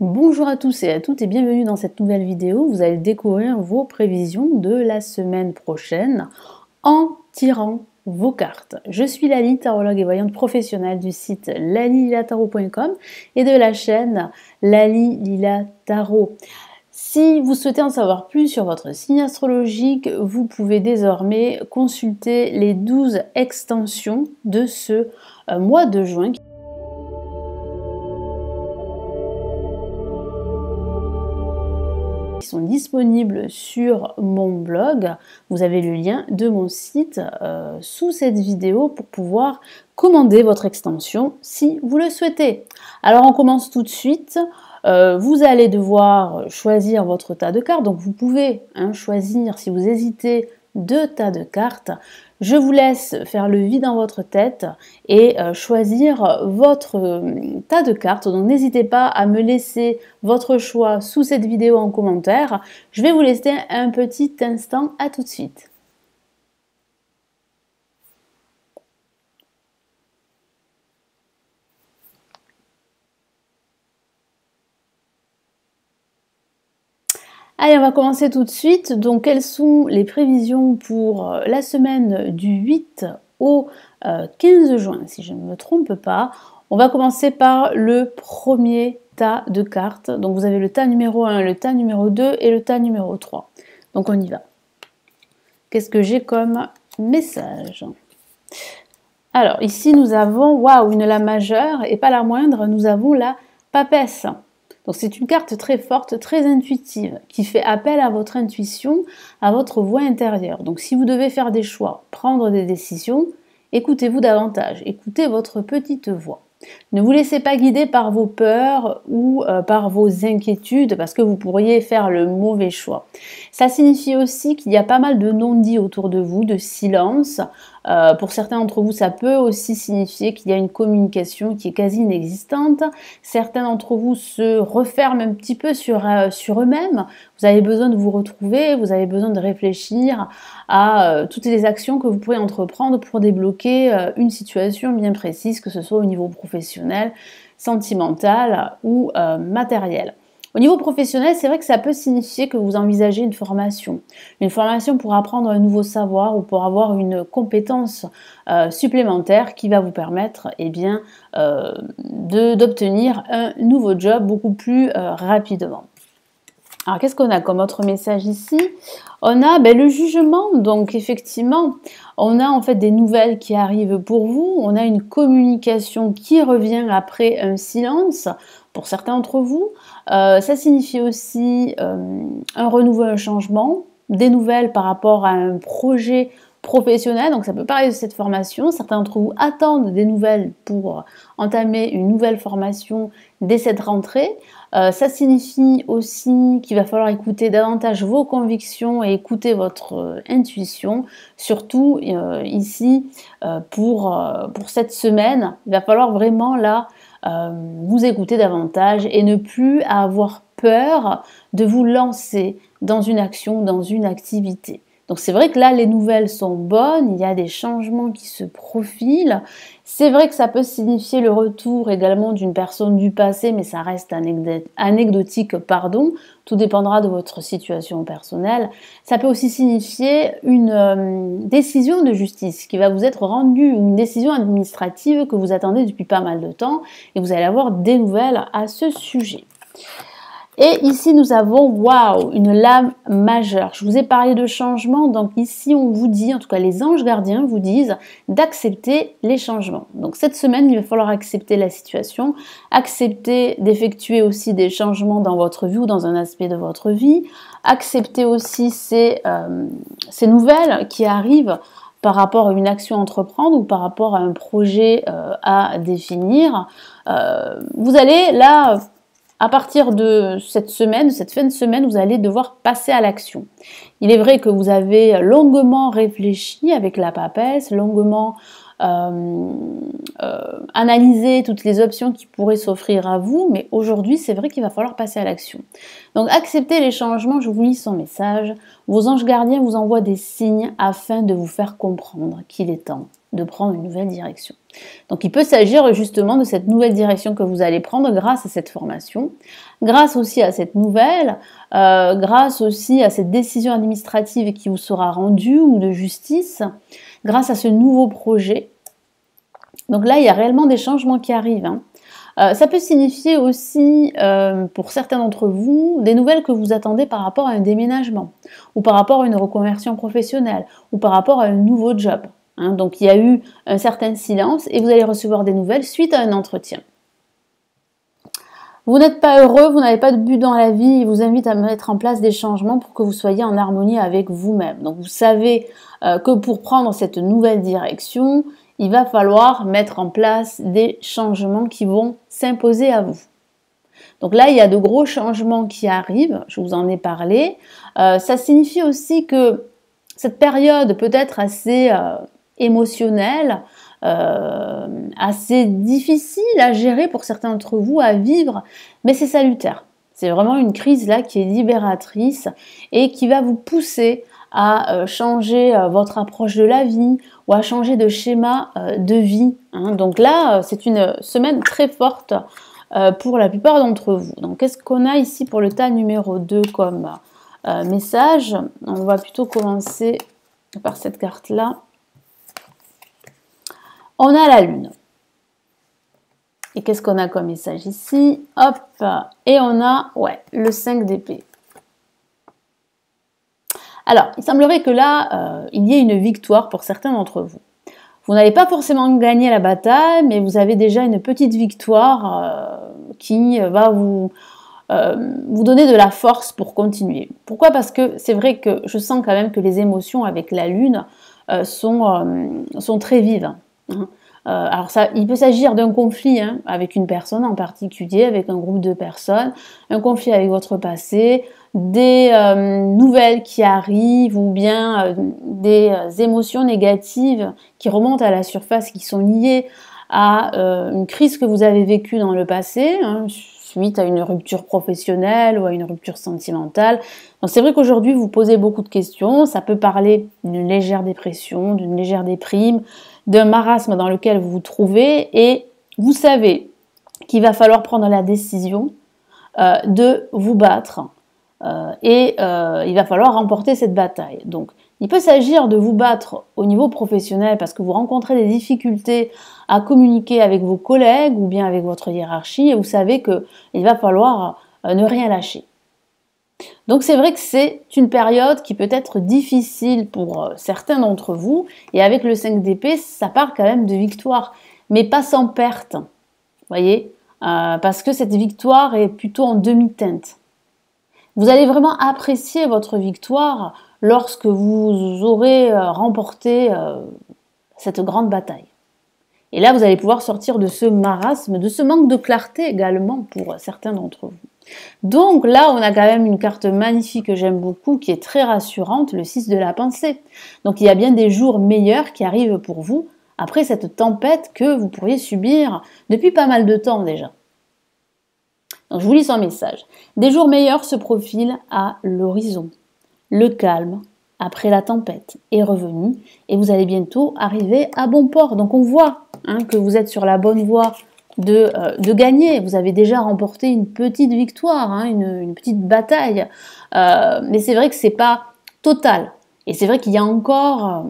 Bonjour à tous et à toutes et bienvenue dans cette nouvelle vidéo. Vous allez découvrir vos prévisions de la semaine prochaine en tirant vos cartes. Je suis Lali, tarologue et voyante professionnelle du site lalililatarot.com et de la chaîne Lali Lila Tarot. Si vous souhaitez en savoir plus sur votre signe astrologique, vous pouvez désormais consulter les 12 extensions de ce mois de juin. Qui sont disponibles sur mon blog. Vous avez le lien de mon site sous cette vidéo pour pouvoir commander votre extension si vous le souhaitez. Alors on commence tout de suite. Vous allez devoir choisir votre tas de cartes. Donc vous pouvez choisir, si vous hésitez, 2 tas de cartes. Je vous laisse faire le vide dans votre tête et choisir votre tas de cartes. Donc n'hésitez pas à me laisser votre choix sous cette vidéo en commentaire. Je vais vous laisser un petit instant, à tout de suite. Allez, on va commencer tout de suite. Donc, quelles sont les prévisions pour la semaine du 8 au 15 juin, si je ne me trompe pas. On va commencer par le premier tas de cartes. Donc, vous avez le tas numéro 1, le tas numéro 2 et le tas numéro 3. Donc, on y va. Qu'est-ce que j'ai comme message? Alors, ici, nous avons, waouh, une la majeure et pas la moindre, nous avons la papesse. Donc c'est une carte très forte, très intuitive, qui fait appel à votre intuition, à votre voix intérieure. Donc si vous devez faire des choix, prendre des décisions, écoutez-vous davantage, écoutez votre petite voix. Ne vous laissez pas guider par vos peurs ou par vos inquiétudes parce que vous pourriez faire le mauvais choix. Ça signifie aussi qu'il y a pas mal de non-dits autour de vous, de silence. Pour certains d'entre vous, ça peut aussi signifier qu'il y a une communication qui est quasi inexistante. Certains d'entre vous se referment un petit peu sur eux-mêmes. Vous avez besoin de vous retrouver, vous avez besoin de réfléchir à toutes les actions que vous pourrez entreprendre pour débloquer une situation bien précise, que ce soit au niveau professionnel, sentimental ou matériel. Au niveau professionnel, c'est vrai que ça peut signifier que vous envisagez une formation pour apprendre un nouveau savoir ou pour avoir une compétence supplémentaire qui va vous permettre d'obtenir un nouveau job beaucoup plus rapidement. Alors, qu'est-ce qu'on a comme autre message ici? On a le jugement, donc effectivement, on a en fait des nouvelles qui arrivent pour vous, on a une communication qui revient après un silence pour certains d'entre vous. Ça signifie aussi un renouveau, un changement, des nouvelles par rapport à un projet professionnel, donc ça peut parler de cette formation. Certains d'entre vous attendent des nouvelles pour entamer une nouvelle formation dès cette rentrée. Ça signifie aussi qu'il va falloir écouter davantage vos convictions et écouter votre intuition. Surtout ici, pour cette semaine, il va falloir vraiment là vous écouter davantage et ne plus avoir peur de vous lancer dans une action, dans une activité. Donc c'est vrai que là, les nouvelles sont bonnes, il y a des changements qui se profilent. C'est vrai que ça peut signifier le retour également d'une personne du passé, mais ça reste anecdotique, pardon. Tout dépendra de votre situation personnelle. Ça peut aussi signifier une décision de justice qui va vous être rendue, une décision administrative que vous attendez depuis pas mal de temps, et vous allez avoir des nouvelles à ce sujet. Et ici, nous avons, waouh, une lame majeure. Je vous ai parlé de changement, donc ici, on vous dit, en tout cas les anges gardiens vous disent d'accepter les changements. Donc cette semaine, il va falloir accepter la situation, accepter d'effectuer aussi des changements dans votre vie ou dans un aspect de votre vie, accepter aussi ces nouvelles qui arrivent par rapport à une action à entreprendre ou par rapport à un projet à définir. Vous allez là... À partir de cette semaine, de cette fin de semaine, vous allez devoir passer à l'action. Il est vrai que vous avez longuement réfléchi avec la papesse, longuement analysé toutes les options qui pourraient s'offrir à vous, mais aujourd'hui, c'est vrai qu'il va falloir passer à l'action. Donc, acceptez les changements, je vous lis son message. Vos anges gardiens vous envoient des signes afin de vous faire comprendre qu'il est temps de prendre une nouvelle direction. Donc il peut s'agir justement de cette nouvelle direction que vous allez prendre grâce à cette formation, grâce aussi à cette nouvelle, grâce aussi à cette décision administrative qui vous sera rendue ou de justice, grâce à ce nouveau projet. Donc là, il y a réellement des changements qui arrivent, hein. Ça peut signifier aussi, pour certains d'entre vous, des nouvelles que vous attendez par rapport à un déménagement, ou par rapport à une reconversion professionnelle, ou par rapport à un nouveau job, hein. Donc il y a eu un certain silence et vous allez recevoir des nouvelles suite à un entretien. Vous n'êtes pas heureux, vous n'avez pas de but dans la vie, il vous invite à mettre en place des changements pour que vous soyez en harmonie avec vous-même. Donc vous savez que pour prendre cette nouvelle direction, il va falloir mettre en place des changements qui vont s'imposer à vous. Donc là, il y a de gros changements qui arrivent, je vous en ai parlé. Ça signifie aussi que cette période peut être assez émotionnelle, assez difficile à gérer pour certains d'entre vous, à vivre, mais c'est salutaire. C'est vraiment une crise là qui est libératrice et qui va vous pousser à changer votre approche de la vie ou à changer de schéma de vie, hein. Donc là, c'est une semaine très forte pour la plupart d'entre vous. Donc qu'est-ce qu'on a ici pour le tas numéro 2 comme message? On va plutôt commencer par cette carte-là. On a la lune. Et qu'est-ce qu'on a comme message ici? Hop, et on a le 5 d'épée. Alors, il semblerait que là, il y ait une victoire pour certains d'entre vous. Vous n'avez pas forcément gagné la bataille, mais vous avez déjà une petite victoire qui va vous donner de la force pour continuer. Pourquoi? Parce que c'est vrai que je sens quand même que les émotions avec la lune sont très vives, hein. Alors il peut s'agir d'un conflit, hein, avec une personne en particulier, avec un groupe de personnes, un conflit avec votre passé, des nouvelles qui arrivent ou bien des émotions négatives qui remontent à la surface, qui sont liées à une crise que vous avez vécue dans le passé, hein, suite à une rupture professionnelle ou à une rupture sentimentale. Donc c'est vrai qu'aujourd'hui vous posez beaucoup de questions, ça peut parler d'une légère dépression, d'une légère déprime, d'un marasme dans lequel vous vous trouvez et vous savez qu'il va falloir prendre la décision de vous battre et il va falloir remporter cette bataille. Donc il peut s'agir de vous battre au niveau professionnel parce que vous rencontrez des difficultés à communiquer avec vos collègues ou bien avec votre hiérarchie et vous savez qu'il va falloir ne rien lâcher. Donc c'est vrai que c'est une période qui peut être difficile pour certains d'entre vous et avec le 5 d'épée, ça part quand même de victoire, mais pas sans perte, voyez, parce que cette victoire est plutôt en demi-teinte. Vous allez vraiment apprécier votre victoire lorsque vous aurez remporté cette grande bataille. Et là, vous allez pouvoir sortir de ce marasme, de ce manque de clarté également pour certains d'entre vous. Donc là, on a quand même une carte magnifique que j'aime beaucoup, qui est très rassurante, le 6 de la pensée. Donc il y a bien des jours meilleurs qui arrivent pour vous, après cette tempête que vous pourriez subir depuis pas mal de temps déjà. Donc je vous lis son message. Des jours meilleurs se profilent à l'horizon. Le calme, après la tempête, est revenu et vous allez bientôt arriver à bon port. Donc on voit que vous êtes sur la bonne voie de gagner. Vous avez déjà remporté une petite victoire, une petite bataille. Mais c'est vrai que c'est pas total. Et c'est vrai qu'il y a encore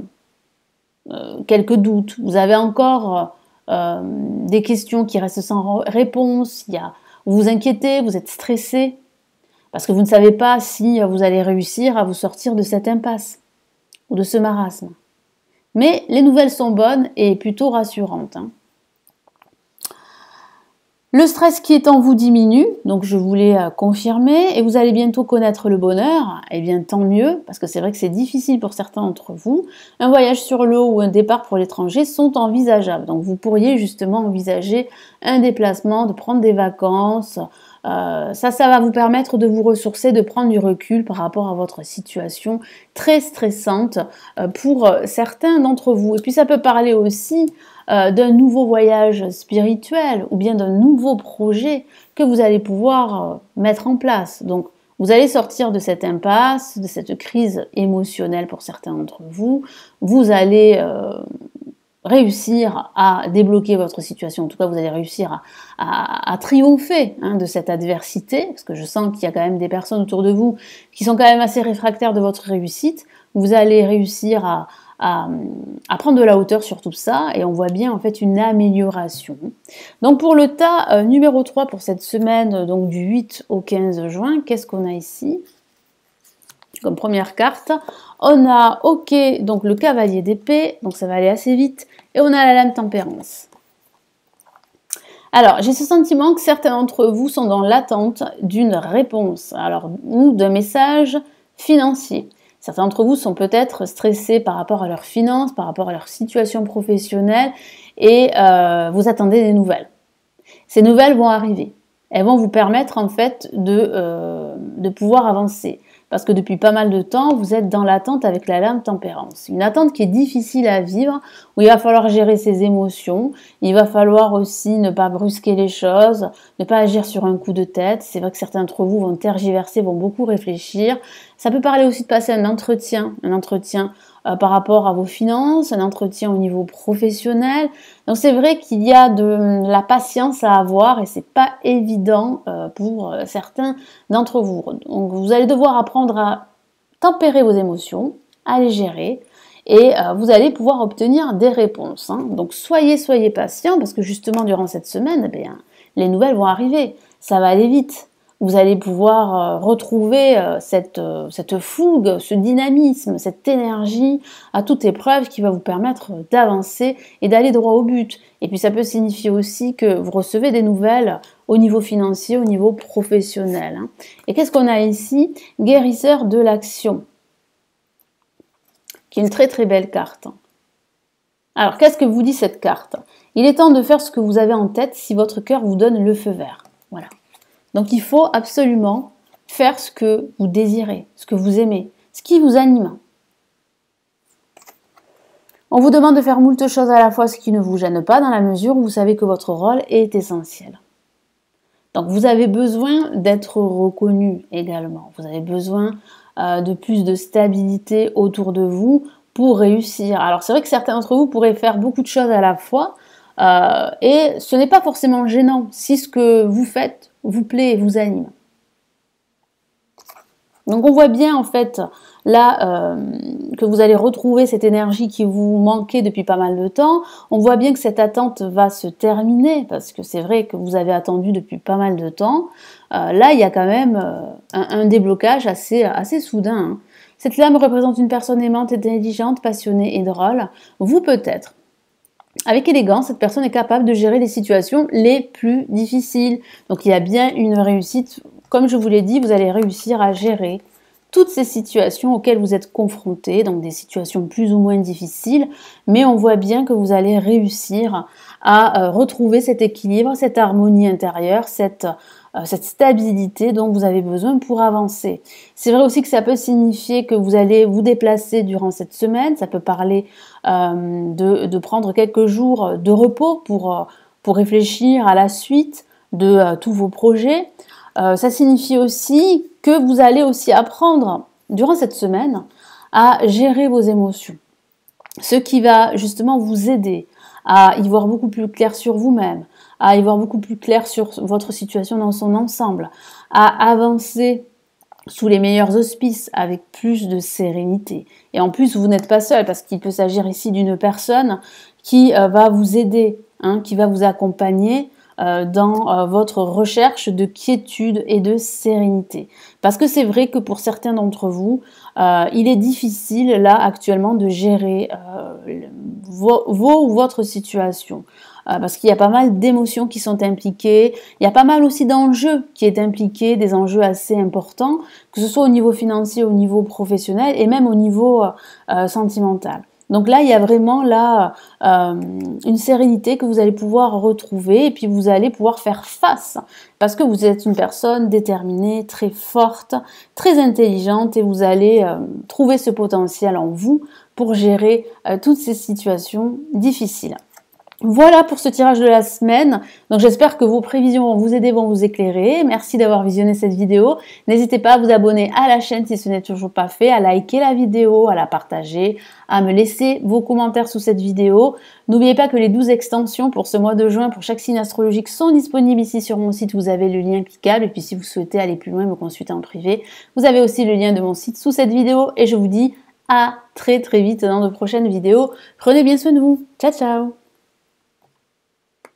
quelques doutes. Vous avez encore des questions qui restent sans réponse. Vous vous inquiétez, vous êtes stressé. Parce que vous ne savez pas si vous allez réussir à vous sortir de cette impasse ou de ce marasme. Mais les nouvelles sont bonnes et plutôt rassurantes. Le stress qui est en vous diminue, donc je voulais confirmer, et vous allez bientôt connaître le bonheur, et bien tant mieux, parce que c'est vrai que c'est difficile pour certains d'entre vous. Un voyage sur l'eau ou un départ pour l'étranger sont envisageables, donc vous pourriez justement envisager un déplacement, de prendre des vacances. Ça va vous permettre de vous ressourcer, de prendre du recul par rapport à votre situation très stressante pour certains d'entre vous. Et puis ça peut parler aussi d'un nouveau voyage spirituel ou bien d'un nouveau projet que vous allez pouvoir mettre en place. Donc vous allez sortir de cette impasse, de cette crise émotionnelle pour certains d'entre vous. Vous allez réussir à débloquer votre situation. En tout cas, vous allez réussir à triompher de cette adversité, parce que je sens qu'il y a quand même des personnes autour de vous qui sont quand même assez réfractaires de votre réussite. Vous allez réussir à prendre de la hauteur sur tout ça, et on voit bien en fait une amélioration. Donc pour le tas numéro 3 pour cette semaine, donc du 8 au 15 juin, qu'est-ce qu'on a ici ? Comme première carte, on a OK, donc le cavalier d'épée, donc ça va aller assez vite, et on a la lame tempérance. Alors, j'ai ce sentiment que certains d'entre vous sont dans l'attente d'une réponse, alors, ou d'un message financier. Certains d'entre vous sont peut-être stressés par rapport à leurs finances, par rapport à leur situation professionnelle, et vous attendez des nouvelles. Ces nouvelles vont arriver. Elles vont vous permettre en fait de pouvoir avancer. Parce que depuis pas mal de temps, vous êtes dans l'attente avec la lame tempérance. Une attente qui est difficile à vivre, où il va falloir gérer ses émotions, il va falloir aussi ne pas brusquer les choses, ne pas agir sur un coup de tête. C'est vrai que certains d'entre vous vont tergiverser, vont beaucoup réfléchir. Ça peut parler aussi de passer un entretien par rapport à vos finances, un entretien au niveau professionnel. Donc c'est vrai qu'il y a de la patience à avoir et c'est pas évident pour certains d'entre vous. Donc vous allez devoir apprendre à tempérer vos émotions, à les gérer et vous allez pouvoir obtenir des réponses. Donc soyez patient parce que justement durant cette semaine, les nouvelles vont arriver, ça va aller vite. Vous allez pouvoir retrouver cette fougue, ce dynamisme, cette énergie à toute épreuve qui va vous permettre d'avancer et d'aller droit au but. Et puis ça peut signifier aussi que vous recevez des nouvelles au niveau financier, au niveau professionnel. Et qu'est-ce qu'on a ici? Guérisseur de l'action, qui est une très très belle carte. Alors qu'est-ce que vous dit cette carte? Il est temps de faire ce que vous avez en tête si votre cœur vous donne le feu vert. Voilà. Donc il faut absolument faire ce que vous désirez, ce que vous aimez, ce qui vous anime. On vous demande de faire moult choses à la fois, ce qui ne vous gêne pas dans la mesure où vous savez que votre rôle est essentiel. Donc vous avez besoin d'être reconnu également. Vous avez besoin de plus de stabilité autour de vous pour réussir. Alors c'est vrai que certains d'entre vous pourraient faire beaucoup de choses à la fois et ce n'est pas forcément gênant si ce que vous faites vous plaît et vous anime. Donc on voit bien en fait là que vous allez retrouver cette énergie qui vous manquait depuis pas mal de temps. On voit bien que cette attente va se terminer parce que c'est vrai que vous avez attendu depuis pas mal de temps. Là il y a quand même un déblocage assez soudain. Cette lame représente une personne aimante, intelligente, passionnée et drôle. Vous peut-être. Avec élégance, cette personne est capable de gérer les situations les plus difficiles. Donc il y a bien une réussite. Comme je vous l'ai dit, vous allez réussir à gérer toutes ces situations auxquelles vous êtes confrontés, donc des situations plus ou moins difficiles, mais on voit bien que vous allez réussir à retrouver cet équilibre, cette harmonie intérieure, cette stabilité dont vous avez besoin pour avancer. C'est vrai aussi que ça peut signifier que vous allez vous déplacer durant cette semaine, ça peut parler de prendre quelques jours de repos pour réfléchir à la suite de tous vos projets. Ça signifie aussi que vous allez aussi apprendre durant cette semaine à gérer vos émotions. Ce qui va justement vous aider à y voir beaucoup plus clair sur vous-même, à y voir beaucoup plus clair sur votre situation dans son ensemble, à avancer sous les meilleurs auspices avec plus de sérénité. Et en plus, vous n'êtes pas seul parce qu'il peut s'agir ici d'une personne qui va vous aider, qui va vous accompagner dans votre recherche de quiétude et de sérénité. Parce que c'est vrai que pour certains d'entre vous, il est difficile là actuellement de gérer votre situation. Parce qu'il y a pas mal d'émotions qui sont impliquées, il y a pas mal aussi d'enjeux qui est impliqué, des enjeux assez importants, que ce soit au niveau financier, au niveau professionnel et même au niveau sentimental. Donc là, il y a vraiment là une sérénité que vous allez pouvoir retrouver et puis vous allez pouvoir faire face parce que vous êtes une personne déterminée, très forte, très intelligente et vous allez trouver ce potentiel en vous pour gérer toutes ces situations difficiles. Voilà pour ce tirage de la semaine. Donc j'espère que vos prévisions vont vous aider, vont vous éclairer. Merci d'avoir visionné cette vidéo. N'hésitez pas à vous abonner à la chaîne si ce n'est toujours pas fait, à liker la vidéo, à la partager, à me laisser vos commentaires sous cette vidéo. N'oubliez pas que les 12 extensions pour ce mois de juin pour chaque signe astrologique sont disponibles ici sur mon site. Vous avez le lien cliquable et puis si vous souhaitez aller plus loin et me consulter en privé, vous avez aussi le lien de mon site sous cette vidéo et je vous dis à très vite dans de prochaines vidéos. Prenez bien soin de vous. Ciao ciao.